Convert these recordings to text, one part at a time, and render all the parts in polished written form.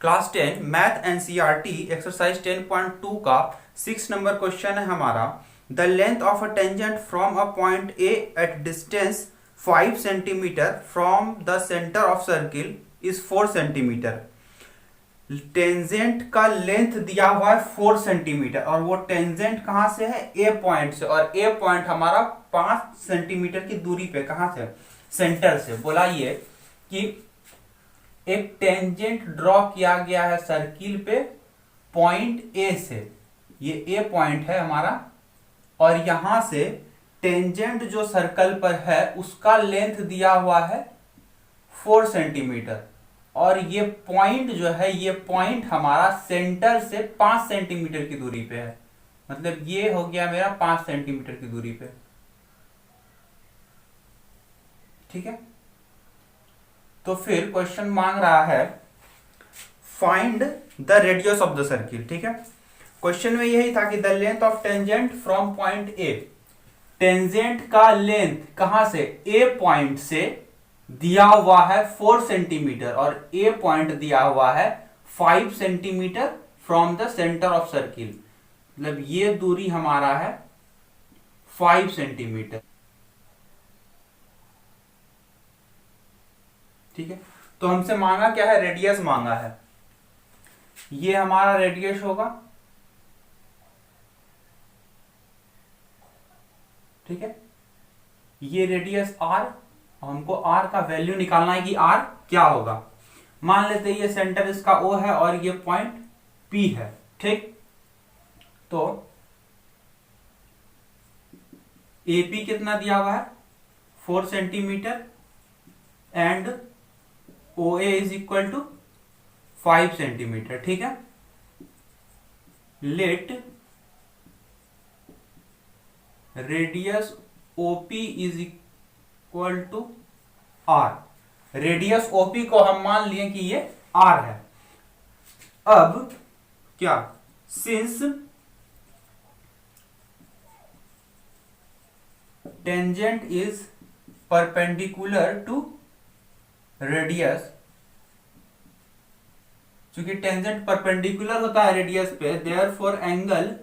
Class 10 math NCERT exercise 10.2 का 6 number question है हमारा। The length of a tangent from a point A at distance 5 centimetre from the centre of circle is 4 centimetre. Tangent का length दिया हुआ है 4 centimetre और वो tangent कहां से है, ए पॉइंट से, और ए पॉइंट हमारा 5 सेंटीमीटर की दूरी पे, कहां से, सेंटर से। बोला ये कि एक टेंजेंट ड्रॉ किया गया है सर्किल पे पॉइंट ए से, ये ए पॉइंट है हमारा, और यहां से टेंजेंट जो सर्कल पर है उसका लेंथ दिया हुआ है 4 सेंटीमीटर, और ये पॉइंट जो है, ये पॉइंट हमारा सेंटर से 5 सेंटीमीटर की दूरी पे है। मतलब ये हो गया मेरा 5 सेंटीमीटर की दूरी पे। ठीक है, तो फिर क्वेश्चन मांग रहा है find the radius of the circle. ठीक है, क्वेश्चन में यही था कि the length of tangent from point A, tangent का लेंथ कहां से, ए पॉइंट से दिया हुआ है 4 सेंटीमीटर, और ए पॉइंट दिया हुआ है 5 centimetre from the centre of circle. मतलब ये दूरी हमारा है 5 सेंटीमीटर। ठीक है, तो हमसे मांगा क्या है, रेडियस मांगा है। ये हमारा रेडियस होगा। ठीक है, ये रेडियस आर, हमको आर का वैल्यू निकालना है कि आर क्या होगा। मान लेते हैं ये सेंटर इसका ओ है और ये पॉइंट पी है। ठीक, तो एपी कितना दिया हुआ है, 4 centimetre, and O A is equal to 5 centimetre. ठीक है, let radius OP is equal to r. Radius OP को हम मान लिए कि ये आर है। अब क्या, since tangent is perpendicular to radius, क्योंकि टेंजेंट परपेंडिकुलर होता है रेडियस पे, देयरफॉर एंगल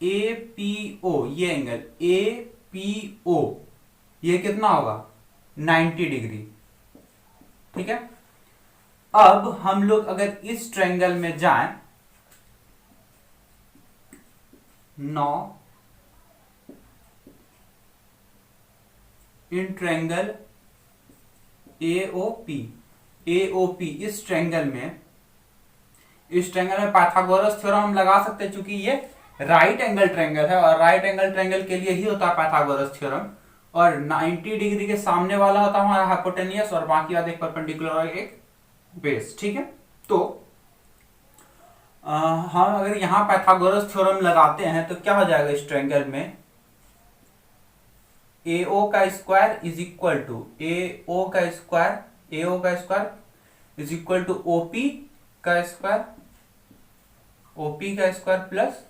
एपीओ, ये एंगल एपीओ ये कितना होगा, 90 डिग्री। ठीक है, अब हम लोग अगर इस ट्रायंगल में जाएं, इन ट्रायंगल एओपी, एओपी इस ट्रायंगल में, पाइथागोरस थ्योरम हम लगा सकते हैं, क्योंकि ये राइट एंगल ट्रायंगल है और राइट एंगल ट्रायंगल के लिए ही होता है पाइथागोरस थ्योरम। और 90 डिग्री के सामने वाला होता है हमारा हाइपोटेनियस, और बाकी वाला एक परपेंडिकुलर और एक बेस। ठीक है, तो हम अगर यहां पाइथागोरस थ्योरम लगाते हैं तो क्या हो जाएगा इस ट्रायंगल में, एओ का square is equal to AO का square is equal to OP का स्क्वायर, ओपी का स्क्वायर प्लस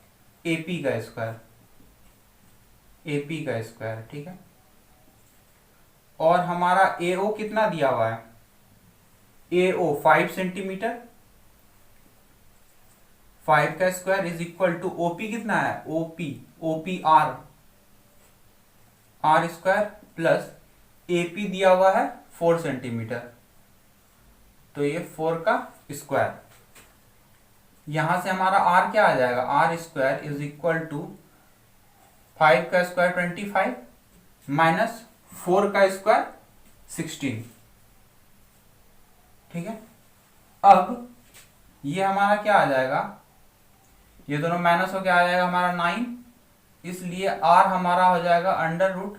एपी का स्क्वायर, एपी का स्क्वायर। ठीक है, और हमारा एओ कितना दिया हुआ है, एओ 5 सेंटीमीटर, 5 का square is equal to OP कितना है, OP r, r square plus AP दिया हुआ है 4 सेंटीमीटर, तो ये 4 का स्क्वायर। यहां से हमारा आर क्या आ जाएगा, r square is equal to 5 का स्क्वायर 25 माइनस 4 का स्क्वायर 16। ठीक है, अब ये हमारा क्या आ जाएगा, ये दोनों माइनस होकर आ जाएगा हमारा 9, इसलिए आर हमारा हो जाएगा under root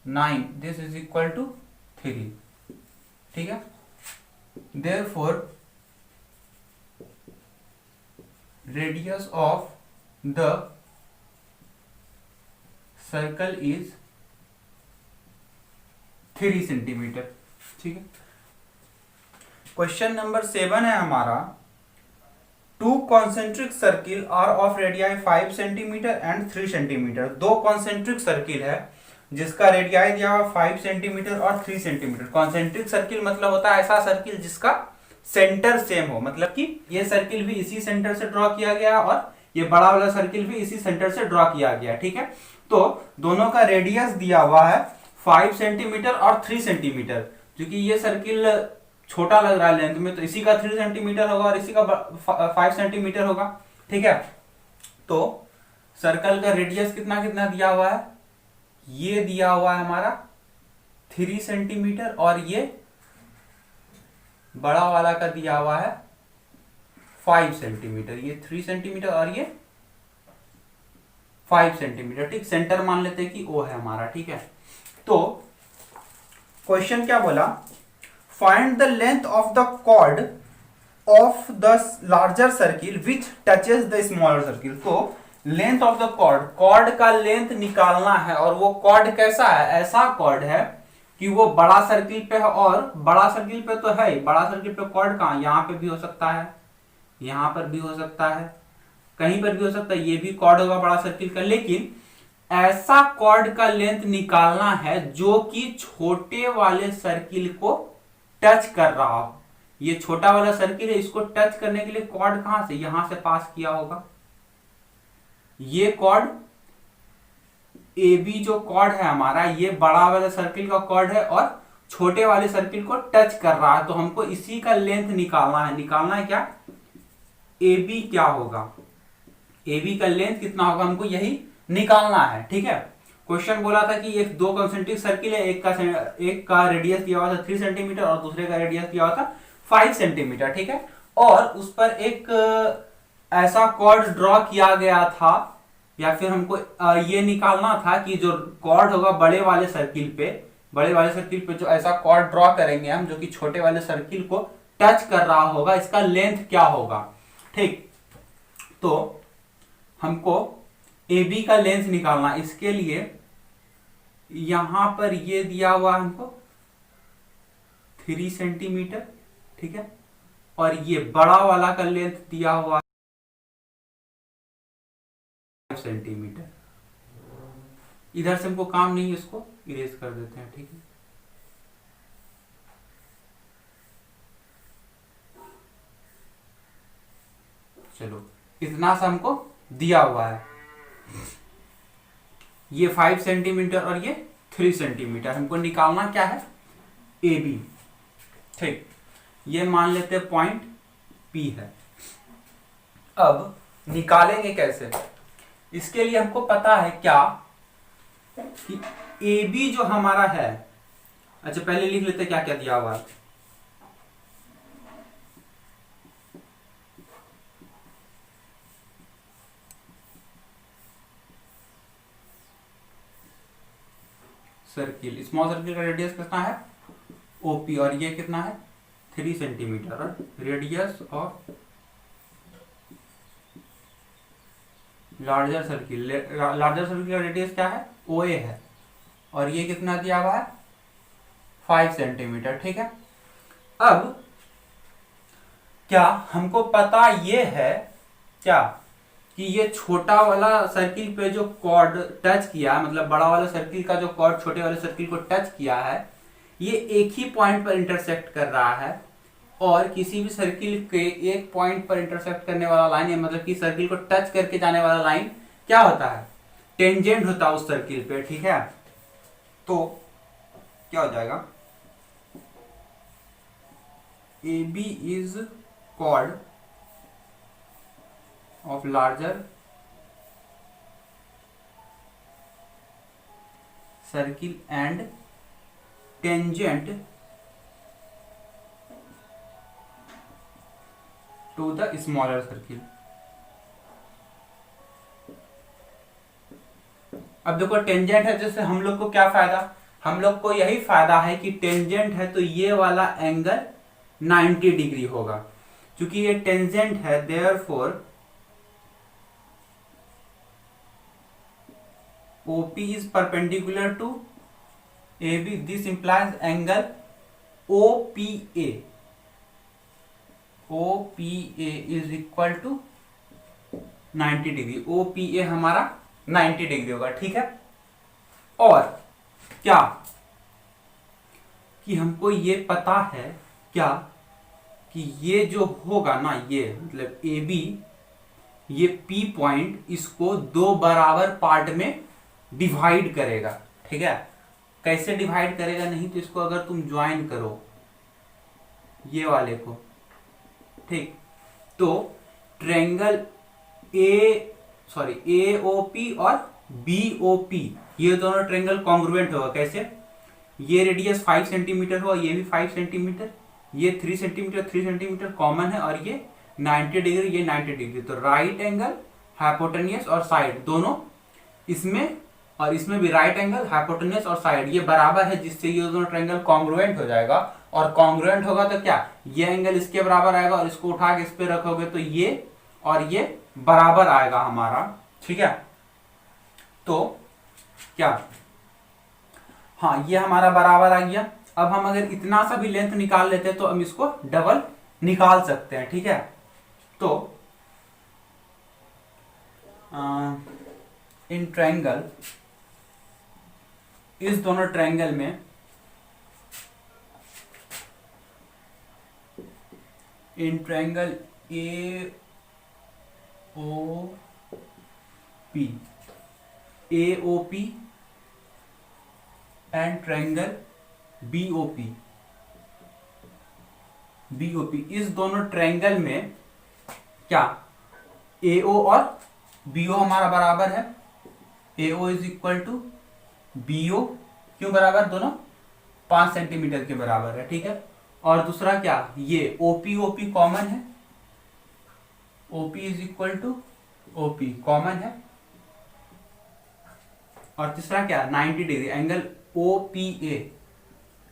9, this is equal to 3। ठीक है, therefore radius of the circle is 3 centimetre. ठीक है, क्वेश्चन नंबर 7 है हमारा, two concentric circle are of radii 5 centimetre and 3 centimetre. दो कॉन्सेंट्रिक सर्किल है जिसका रेडियाई दिया हुआ 5 सेंटीमीटर और 3 सेंटीमीटर। कॉन्सेंट्रिक सर्किल मतलब होता है ऐसा सर्किल जिसका सेंटर सेम हो, मतलब कि ये सर्किल भी इसी सेंटर से ड्रॉ किया गया और ये बड़ा वाला सर्किल भी इसी सेंटर से ड्रॉ किया गया, ठीक है। तो दोनों का रेडियस दिया हुआ है 5 सेंटीमीटर और 3 सेंटीमीटर। क्योंकि ये सर्किल छोटा लग रहा है लेंथ में, तो इसी का 3 सेंटीमीटर होगा और इसी का 5 सेंटीमीटर होगा, ठीक है। तो सर्कल का रेडियस कितना कितना दिया हुआ है, ये दिया हुआ है हमारा 3 सेंटीमीटर और ये बड़ा वाला का दिया हुआ है 5 सेंटीमीटर। ये 3 सेंटीमीटर और ये 5 सेंटीमीटर, ठीक। सेंटर मान लेते हैं कि ओ है हमारा, ठीक है। तो क्वेश्चन क्या बोला, find the length of the chord of the larger circle which touches the smaller circle. तो length of the chord, chord का लेंथ निकालना है, और वो कॉर्ड कैसा है, ऐसा कॉर्ड है कि वो बड़ा सर्किल पे है, और बड़ा सर्किल पे तो है, बड़ा सर्किल पे कॉर्ड कहां, यहां पे भी हो सकता है, यहां पर भी हो सकता है, कहीं पर भी हो सकता है, ये भी कॉर्ड होगा बड़ा सर्किल का। लेकिन ऐसा कॉर्ड का लेंथ निकालना है जो कि छोटे वाले सर्किल को टच कर रहा हो। ये छोटा वाला सर्किल है, इसको टच करने के लिए कॉर्ड कहां से, यहां से पास किया होगा। ये कॉर्ड ए बी जो कॉर्ड है हमारा, ये बड़ा वाला सर्किल का कॉर्ड है और छोटे वाले सर्किल को टच कर रहा है। तो हमको इसी का लेंथ निकालना है। निकालना है क्या, ए बी क्या होगा, ए बी का लेंथ कितना होगा, हमको यही निकालना है, ठीक है। क्वेश्चन बोला था कि एक दो कंसेंट्रिक सर्किल है, एक का रेडियस दिया हुआ था 3 सेंटीमीटर और दूसरे का रेडियस दिया हुआ था 5 सेंटीमीटर, ठीक है। और उस पर एक ऐसा कॉर्ड ड्रॉ किया गया था, या फिर हमको ये निकालना था कि जो कॉर्ड होगा बड़े वाले सर्किल पे जो ऐसा कॉर्ड ड्रॉ करेंगे हम, जो कि छोटे वाले सर्किल को टच कर रहा होगा, इसका लेंथ क्या होगा, ठीक। तो हमको ए बी का लेंथ निकालना, इसके लिए यहां पर ये दिया हुआ हमको 3 सेंटीमीटर, ठीक है, और ये बड़ा वाला का लेंथ दिया हुआ 5 सेंटीमीटर। इधर से हमको काम नहीं है, इसको इरेज कर देते हैं, ठीक है। चलो, इतना सा हमको दिया हुआ है, ये 5 सेंटीमीटर और ये 3 सेंटीमीटर। हमको निकालना क्या है, ए बी, ठीक। ये मान लेते हैं पॉइंट पी है। अब निकालेंगे कैसे, इसके लिए हमको पता है क्या कि ए बी जो हमारा है, अच्छा पहले लिख लेते क्या क्या दिया हुआ है। सर्किल, स्मॉल सर्किल का रेडियस कितना है, ओपी, और ये कितना है 3 सेंटीमीटर, और रेडियस ऑफ लार्जर सर्किल का रेडियस क्या है, ओए है, और ये कितना दिया हुआ है 5 सेंटीमीटर, ठीक है। अब क्या हमको पता ये है क्या कि ये छोटा वाला सर्किल पे जो कॉर्ड टच किया, मतलब बड़ा वाला सर्किल का जो कॉर्ड छोटे वाले सर्किल को टच किया है, ये एक ही पॉइंट पर इंटरसेक्ट कर रहा है, और किसी भी सर्किल के एक पॉइंट पर इंटरसेक्ट करने वाला लाइन, है मतलब कि सर्किल को टच करके जाने वाला लाइन क्या होता है, टेंजेंट होता है उस सर्किल पे, ठीक है। तो क्या हो जाएगा, A B is chord of larger circle and tangent to the smaller circle। अब देखो टेंजेंट है, जैसे हम लोग को क्या फायदा, हम लोग को यही फायदा है कि टेंजेंट है तो ये वाला एंगल 90 डिग्री होगा। क्योंकि ये टेंजेंट है, therefore OP is perpendicular to AB. This implies angle OPA. OPA is equal to 90 degree. OPA हमारा 90 डिग्री होगा, ठीक है। और क्या कि हमको ये पता है क्या कि ये जो होगा ना, ये मतलब ए बी, ये पी पॉइंट इसको दो बराबर पार्ट में डिवाइड करेगा। ठीक है, कैसे डिवाइड करेगा, नहीं तो इसको अगर तुम ज्वाइन करो ये वाले को, ठीक, तो ट्रायंगल ए ओ पी और बी ओ पी, ये दोनों ट्रायंगल कॉन्ग्रुएंट होगा। कैसे, ये रेडियस 5 सेंटीमीटर होगा, ये भी 5 सेंटीमीटर, ये 3 सेंटीमीटर 3 सेंटीमीटर कॉमन है, और ये 90 डिग्री, ये 90 डिग्री, तो राइट एंगल, हाइपोटेन्यूस और साइड दोनों इसमें, और इसमें भी राइट एंगल, हाइपोटेन्यूस और साइड ये बराबर है, जिससे ये दोनों ट्रायंगल कॉन्ग्रुएंट हो जाएगा। और कॉन्ग्रुएंट होगा तो क्या, ये एंगल इसके बराबर आएगा, और इसको उठा के इस पे रखोगे तो ये और ये बराबर आएगा हमारा। ठीक है, तो क्या, हाँ ये हमारा बराबर आ गया। अब हम अगर इतना सा भी लेंथ निकाल लेते हैं तो हम इसको डबल निकाल सकते हैं। ठीक है, तो इन ट्रायंगल, इस दोनों ट्रायंगल में in triangle A O P and triangle BOP, इस दोनों ट्रायंगल में क्या, एओ और बीओ हमारा बराबर है। AO is equal to BO, क्यों बराबर, दोनों 5 सेंटीमीटर के बराबर है। ठीक है, और दूसरा क्या, ये ओपी कॉमन है, OP is equal to OP common है, और तीसरा क्या, 90 degree, angle OPA,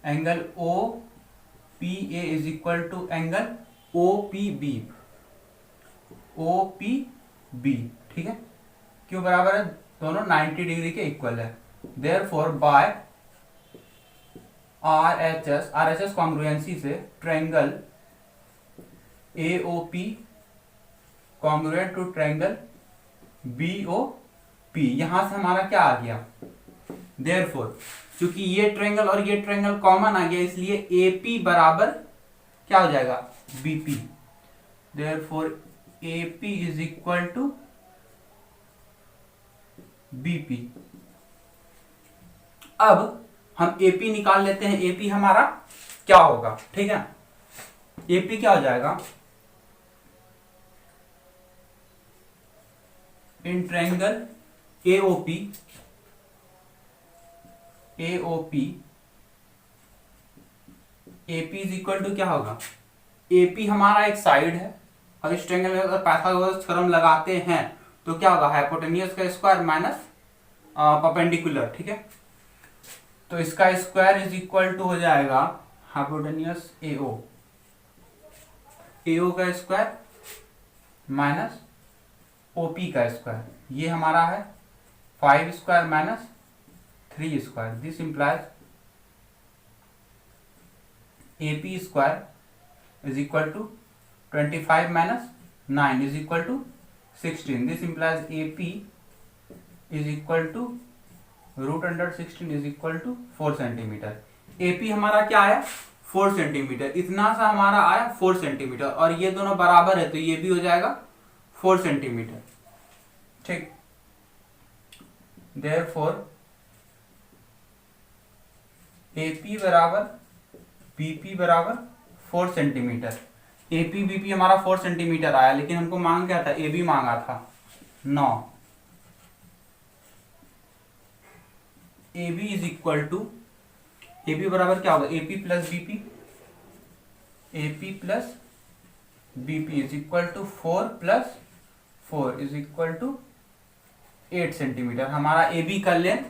angle OPA is equal to angle OPB, OPB. ठीक है, क्यों बराबर है, दोनों 90 डिग्री के इक्वल है। देयरफॉर बाय आरएचएस कॉन्ग्रुएंसी से triangle AOP congruent to triangle BOP, यहां से हमारा क्या आ गया, देयरफॉर क्योंकि ये ट्रायंगल और ये ट्रायंगल कॉमन आ गया, इसलिए एपी बराबर क्या हो जाएगा, BP. Therefore AP is equal to BP. अब हम एपी निकाल लेते हैं, एपी हमारा क्या होगा। ठीक है, एपी क्या हो जाएगा, in triangle AOP AP is equal to क्या होगा, एपी हमारा एक साइड है, और इस ट्रायंगल में अगर पाइथागोरस थ्योरम लगाते हैं तो क्या होगा, हाइपोटेन्यूस का स्क्वायर माइनस परपेंडिकुलर। ठीक है, तो इसका स्क्वायर इज इक्वल टू हो जाएगा हाइपोटेन्यूस एओ का स्क्वायर माइनस ओपी का स्क्वायर, ये हमारा है 5 square minus 3 square. This implies AP square is equal to 25 minus 9 is equal to 16। This implies AP is equal to root under 16 is equal to 4 centimetre. AP हमारा क्या है, 4 centimetre, इतना सा हमारा आया 4 सेंटीमीटर, और ये दोनों बराबर है तो ये भी हो जाएगा 4 सेंटीमीटर। ठीक, देयरफॉर एपी बराबर बीपी बराबर 4 सेंटीमीटर। एपी बीपी हमारा 4 सेंटीमीटर आया, लेकिन हमको मांग क्या था, एबी मांगा था 9। AB is equal to, AB बराबर क्या होगा, AP plus BP, AP plus BP is equal to 4 plus 4 is equal to 8 centimetre. हमारा एबी का लेंथ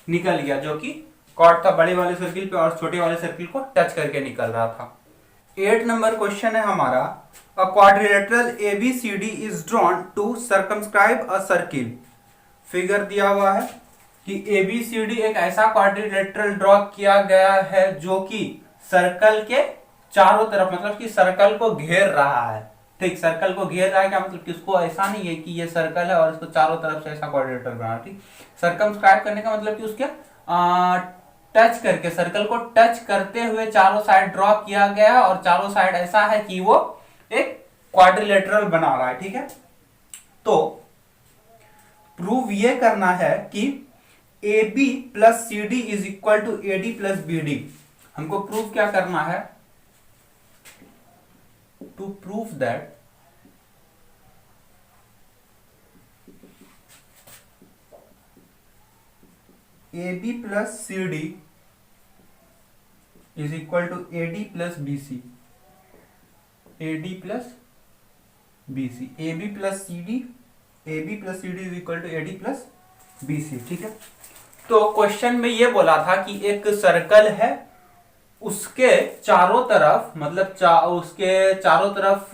निकल गया, जो कि कॉर्ड था बड़े वाले सर्किल पे और छोटे वाले सर्किल को टच करके निकल रहा था। 8 नंबर क्वेश्चन है हमारा, a quadrilateral ABCD is drawn to circumscribe a circle. Figure दिया हुआ है कि एबीसीडी एक ऐसा क्वाड्रिलेटरल ड्रॉ किया गया है जो कि सर्कल के चारों तरफ, मतलब कि सर्कल को घेर रहा है। ठीक, सर्कल को घेर रहा है क्या मतलब कि उसको ऐसा नहीं है कि ये सर्कल है और इसको चारों तरफ से ऐसा क्वाड्रिलेटरल बना। ठीक, सर्कमस्क्राइब करने का मतलब कि उसके टच करके, सर्कल को टच करते हुए चारों साइड ड्रॉ किया गया है और चारों साइड ऐसा है कि वो एक क्वाड्रिलेटरल बना रहा है। ठीक है, तो प्रूव ये करना है कि A B plus C D is equal to A D plus B D. हमको प्रूव क्या करना है? To prove that A B plus C D is equal to A D plus B C, A D plus B C, A B plus C D, A B plus C D is equal to A D plus B C. ठीक है, तो question में ये बोला था कि एक circle है, उसके चारों तरफ मतलब उसके चारों तरफ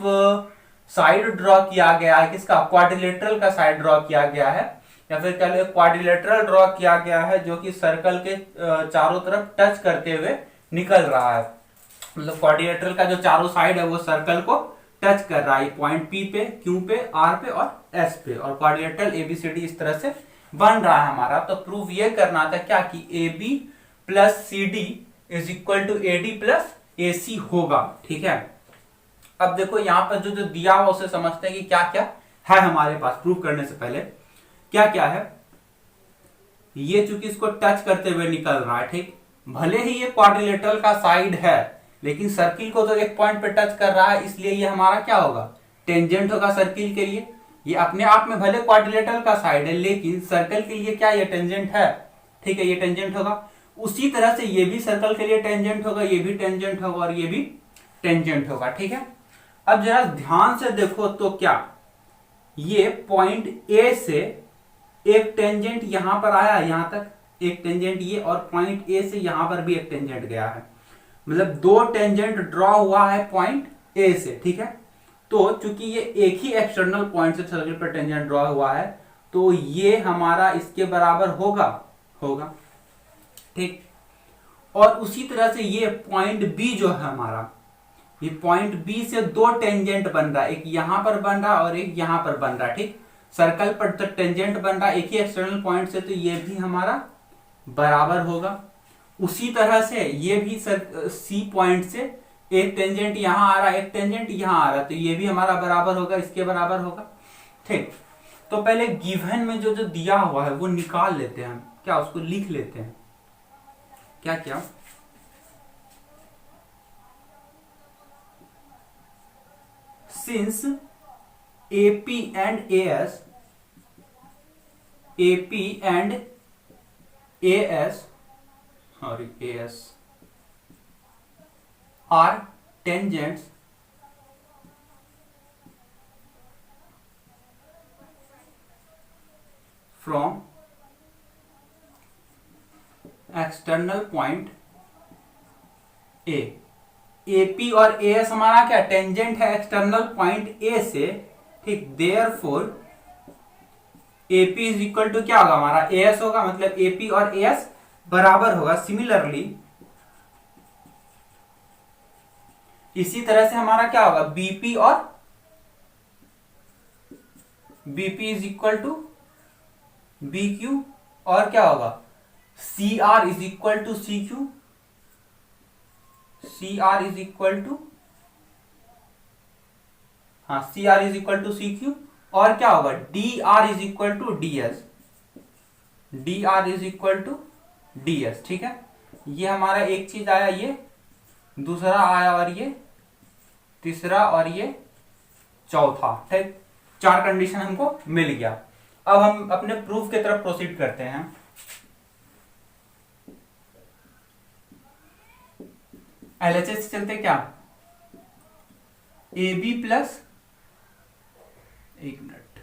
साइड ड्रॉ किया गया है, किसका? क्वाड्रिलेटरल का साइड ड्रॉ किया गया है, या फिर कह लो क्वाड्रिलेटरल ड्रॉ किया गया है जो कि सर्कल के चारों तरफ टच करते हुए निकल रहा है। मतलब क्वाड्रिलेटरल का जो चारों साइड है वो सर्कल को टच कर रहा है पॉइंट पी पे, क्यू पे, आर पे और एस पे, और क्वाड्रिलेटरल एबीसीडी इस तरह से बन रहा है हमारा। तो प्रूफ ये करना था क्या कि A B plus C D is equal to A D plus a c होगा। ठीक है, अब देखो यहां पर जो जो दिया हुआ उसे समझते हैं कि क्या क्या है हमारे पास। प्रूफ करने से पहले क्या क्या है, ये चूंकि इसको टच करते हुए निकल रहा है, ठीक, भले ही ये क्वाड्रिलेटरल का साइड है लेकिन सर्किल को तो एक पॉइंट पे टच कर रहा है, इसलिए ये हमारा क्या होगा? टेंजेंट होगा सर्किल के लिए। ये अपने आप में भले क्वाड्रिलेटरल का साइड है लेकिन सर्कल के लिए क्या ये टेंजेंट है। ठीक है, ये टेंजेंट होगा। उसी तरह से ये भी सर्कल के लिए टेंजेंट होगा, ये भी टेंजेंट होगा और ये भी टेंजेंट होगा। ठीक है, अब जरा ध्यान से देखो तो क्या ये पॉइंट ए से एक टेंजेंट यहां पर आया, यहां तक एक टेंजेंट ये, और पॉइंट ए से यहां पर भी एक टेंजेंट गया है, मतलब दो टेंजेंट ड्रॉ हुआ है पॉइंट ए से। ठीक है, तो चूंकि ये एक ही एक्सटर्नल पॉइंट से सर्कल पर टेंजेंट ड्रॉ हुआ है तो ये हमारा इसके बराबर होगा। ठीक, और उसी तरह से ये पॉइंट बी जो है हमारा, ये पॉइंट बी से दो टेंजेंट बन रहा है, एक यहां पर बन रहा है और एक यहां पर बन रहा है। ठीक, सर्कल पर तो टेंजेंट बन रहा है एक ही एक्सटर्नल पॉइंट से, तो ये भी हमारा बराबर होगा। उसी तरह से ये भी सी पॉइंट से एक टेंजेंट यहां आ रहा है, एक टेंजेंट यहां आ रहा है, तो ये भी हमारा बराबर होगा, इसके बराबर होगा। ठीक, तो पहले गिवन में जो जो दिया हुआ है वो निकाल लेते हैं हम, क्या उसको लिख लेते हैं। क्या क्या? Since AP and AS, AP and AS, sorry, AS are tangents from external point A। AP और AS हमारा क्या? टेंजेंट है एक्सटर्नल पॉइंट A से। ठीक, therefore AP is equal to क्या होगा? हमारा AS होगा, मतलब AP और AS बराबर होगा। सिमिलरली इसी तरह से हमारा क्या होगा? BP और BP is equal to BQ, और क्या होगा? CR is equal to CQ, CR is equal to, हाँ, CR is equal to CQ, और क्या होगा? DR is equal to DS, DR is equal to DS। ठीक है, ये हमारा एक चीज आया, ये दूसरा आया, और ये तीसरा, और ये चौथा। ठीक, चार कंडीशन हमको मिल गया। अब हम अपने प्रूफ की तरफ प्रोसीड करते हैं। LHS से चलते क्या? AB प्लस, एक minute,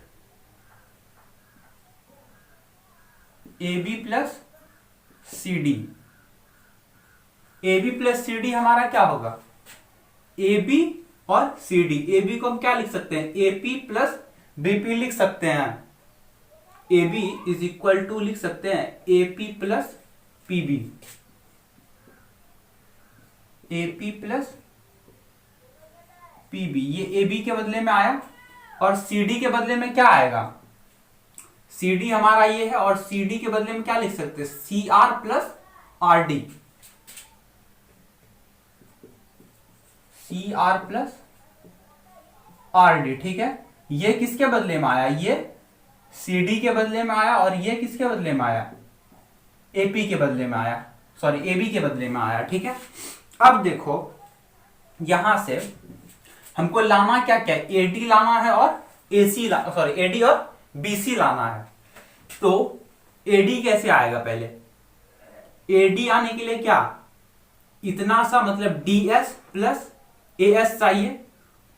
AB plus CD, AB plus CD हमारा क्या होगा? AB और CD। AB को हम क्या लिख सकते हैं? AP प्लस BP लिख सकते हैं। AB इज इक्वल टू लिख सकते हैं AP plus PB, AP plus PB। ये AB के बदले में आया, और CD के बदले में क्या आएगा? CD हमारा ये है, और CD के बदले में क्या लिख सकते हैं? CR plus R D, C R plus R D, ठीक है। ये किसके बदले में आया, ये सी डी के बदले में आया, और ये किसके बदले में आया, एपी के बदले में आया, सॉरी एबी के बदले में आया, ठीक है। अब देखो यहां से हमको लाना क्या क्या, एडी लाना है और एसी सॉरी एडी और बीसी लाना है। तो एडी कैसे आएगा, पहले एडी आने के लिए क्या, इतना सा मतलब डीएस प्लस एएस चाहिए।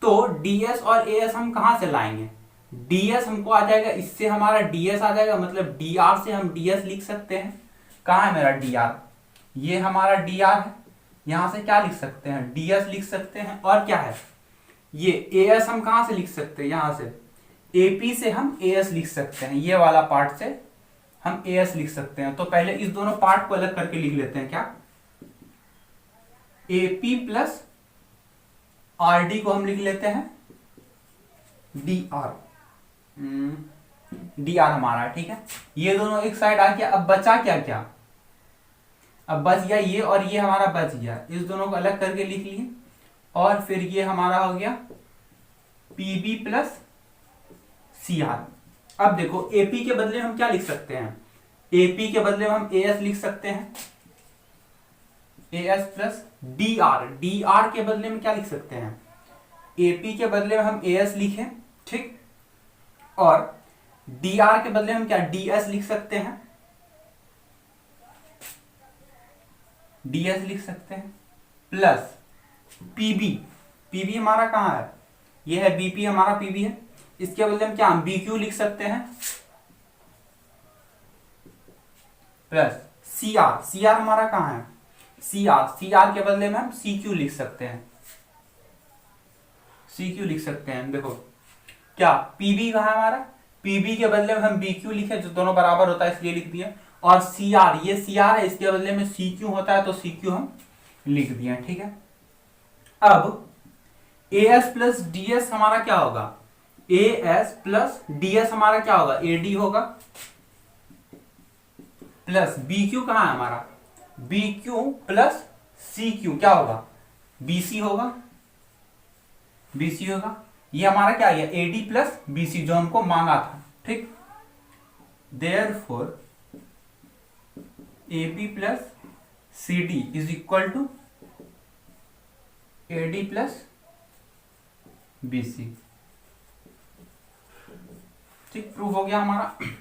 तो डीएस और एएस हम कहां से लाएंगे, डीएस हमको आ जाएगा, इससे हमारा डीएस आ जाएगा, मतलब डीआर से हम डीएस लिख सकते हैं। कहां है मेरा डीआर, ये हमारा डीआर है, यहां से क्या लिख सकते हैं, डीएस लिख सकते हैं। और क्या है, ये एएस हम कहां से लिख सकते हैं, यहां से एपी से हम एएस लिख सकते हैं, ये वाला पार्ट से हम एएस लिख सकते हैं। तो पहले इस दोनों पार्ट को अलग करके लिख लेते हैं, क्या, एपी प्लस आर डी को हम लिख लेते हैं डी आर, डी आर हमारा, ठीक है। ये दोनों एक साइड आ गया। अब बचा क्या क्या, अब बच गया ये और ये हमारा बच गया, इस दोनों को अलग करके लिख लिए। और फिर ये हमारा हो गया पीबी प्लस सी आर। अब देखो एपी के बदले हम क्या लिख सकते हैं, एपी के बदले में हम एएस लिख सकते हैं, as plus D R, D R के बदले में क्या लिख सकते हैं, एपी के बदले में हम एएस लिखें, ठीक। और डी आर के बदले हम क्या डीएस लिख सकते हैं, डीएस लिख सकते हैं, प्लस पीबी, पीबी हमारा कहां है, ये है बीपी हमारा, पीबी है, इसके बदले हम क्या बीक्यू लिख सकते हैं, प्लस सीआर, सीआर हमारा कहां है, सीआर, सीआर के बदले में हम सीक्यू लिख सकते हैं, सीक्यू लिख सकते हैं। देखो क्या पीबी कहां है हमारा, पीबी के बदले में हम बीक्यू लिखे, जो दोनों बराबर होता है इसलिए लिख दिए। और सीआर, ये सीआर है, इसके बदले में सीक्यू होता है तो सीक्यू हम लिख दिए, ठीक है। अब एएस प्लस डीएस हमारा क्या होगा, एएस प्लस डीएस हमारा क्या होगा, एडी होगा, प्लस बीक्यू कहां है हमारा, बीक्यू प्लस सीक्यू क्या होगा, बीसी होगा, बीसी होगा। ये हमारा क्या है, एडी प्लस बीसी जो हमको मांगा था, ठीक। Therefore AB plus CD is equal to AD plus BC, ठीक। प्रूफ हो गया हमारा।